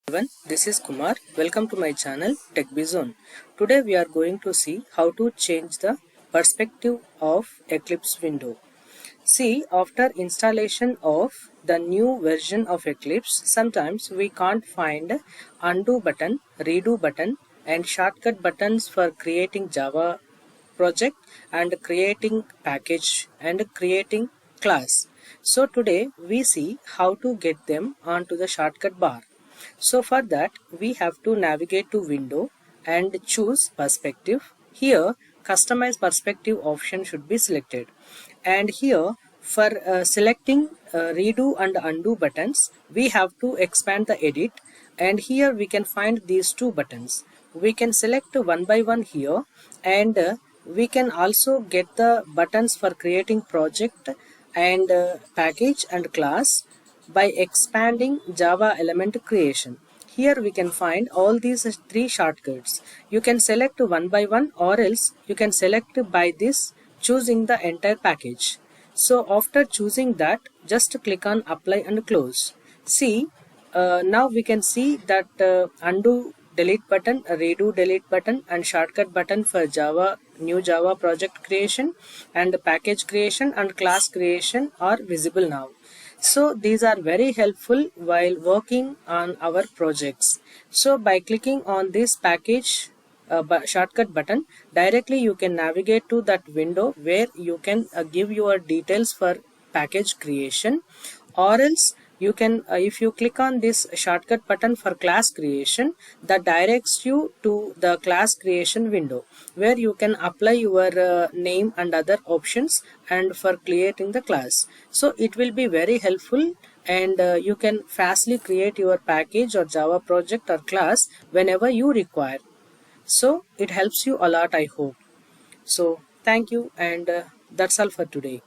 Everyone, this is Kumar. Welcome to my channel TechBizone. Today we are going to see how to change the perspective of Eclipse window. See, after installation of the new version of Eclipse, sometimes we can't find undo button, redo button and shortcut buttons for creating Java project and creating package and creating class. So today we see how to get them onto the shortcut bar. So for that we have to navigate to window and choose perspective. Here customize perspective option should be selected, and here for selecting redo and undo buttons we have to expand the edit, and here we can find these two buttons. We can select one by one here, and we can also get the buttons for creating project and package and class by expanding Java element creation. Here we can find all these three shortcuts. You can select one by one, or else you can select by this choosing the entire package. So after choosing that, just click on apply and close. See, now we can see that undo delete button, redo delete button and shortcut button for Java, new Java project creation and package creation and class creation are visible now. So these are very helpful while working on our projects. So by clicking on this package shortcut button, directly you can navigate to that window where you can give your details for package creation, or else you can if you click on this shortcut button for class creation, that directs you to the class creation window where you can apply your name and other options and for creating the class. So it will be very helpful, and you can fastly create your package or Java project or class whenever you require. So it helps you a lot, I hope. So thank you, and that's all for today.